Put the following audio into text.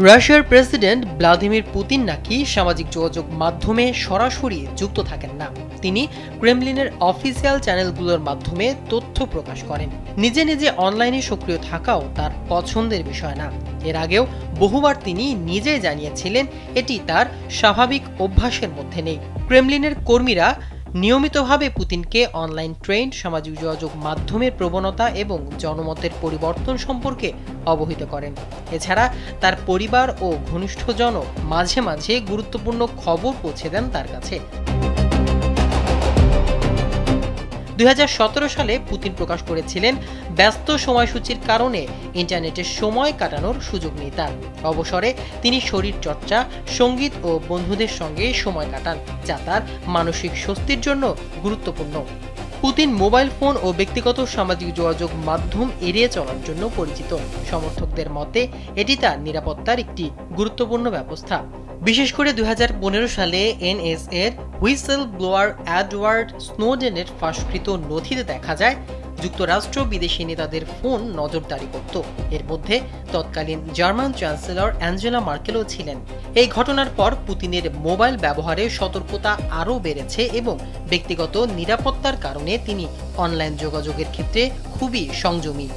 রাশিয়ার president Vladimir Putin নাকি সামাজিক যোগাযোগ মাধ্যমে সরাসরি যুক্ত থাকেন না। তিনি ক্রেমলিনের অফিসিয়াল চ্যানেলগুলোর মাধ্যমে তথ্য প্রকাশ করেন। নিজে নিজে অনলাইনে সক্রিয় থাকাও তার পছন্দের বিষয় না। এর আগেও বহুবার তিনি নিজেই জানিয়েছিলেন এটি তার স্বাভাবিক অভ্যাসের মধ্যে নেই। ক্রেমলিনের কর্মীরা নিয়মিতভাবে পুতিনকে অনলাইন ট্রেন্ড, সামাজিক যোগাযোগ মাধ্যমের প্রবণতা এবং জনমতের পরিবর্তন সম্পর্কে অবহিত করেন। এছাড়া তার পরিবার ও ঘনিষ্ঠজনও মাঝে মাঝে গুরুত্বপূর্ণ খবর পৌঁছে দেন তার কাছে। 2017 সালে পুতিন প্রকাশ করেছিলেন ব্যস্ত সময়সূচির কারণে ইন্টারনেটে সময় কাটানোর সুযোগ নেই তার। অবসরে তিনি শরীরচর্চা, সঙ্গীত ও বন্ধুদের সঙ্গে সময় কাটান, যা তার মানসিক স্বস্তির জন্য গুরুত্বপূর্ণ। পুতিন মোবাইল ফোন ও ব্যক্তিগত সামাজিক যোগাযোগ মাধ্যম এড়িয়ে চলার জন্য পরিচিত। সমর্থকদের মতে এটি তার নিরাপত্তার একটি গুরুত্বপূর্ণ ব্যবস্থা। বিশেষ করে 2015 সালে এনএসএর হুইসেল ব্লোয়ার এডওয়ার্ড স্নোডেনের ফাঁসকৃত নথিতে দেখা যায় যুক্তরাষ্ট্র বিদেশি নেতাদের ফোন নজরদারি করত। এর মধ্যে তৎকালীন জার্মান চ্যান্সেলর অ্যাঞ্জেলা মার্কেলও ছিলেন। এই ঘটনার পর পুতিনের মোবাইল ব্যবহারে সতর্কতা আরও বেড়েছে এবং ব্যক্তিগত নিরাপত্তার কারণে তিনি অনলাইন যোগাযোগের ক্ষেত্রে খুবই সংযমী।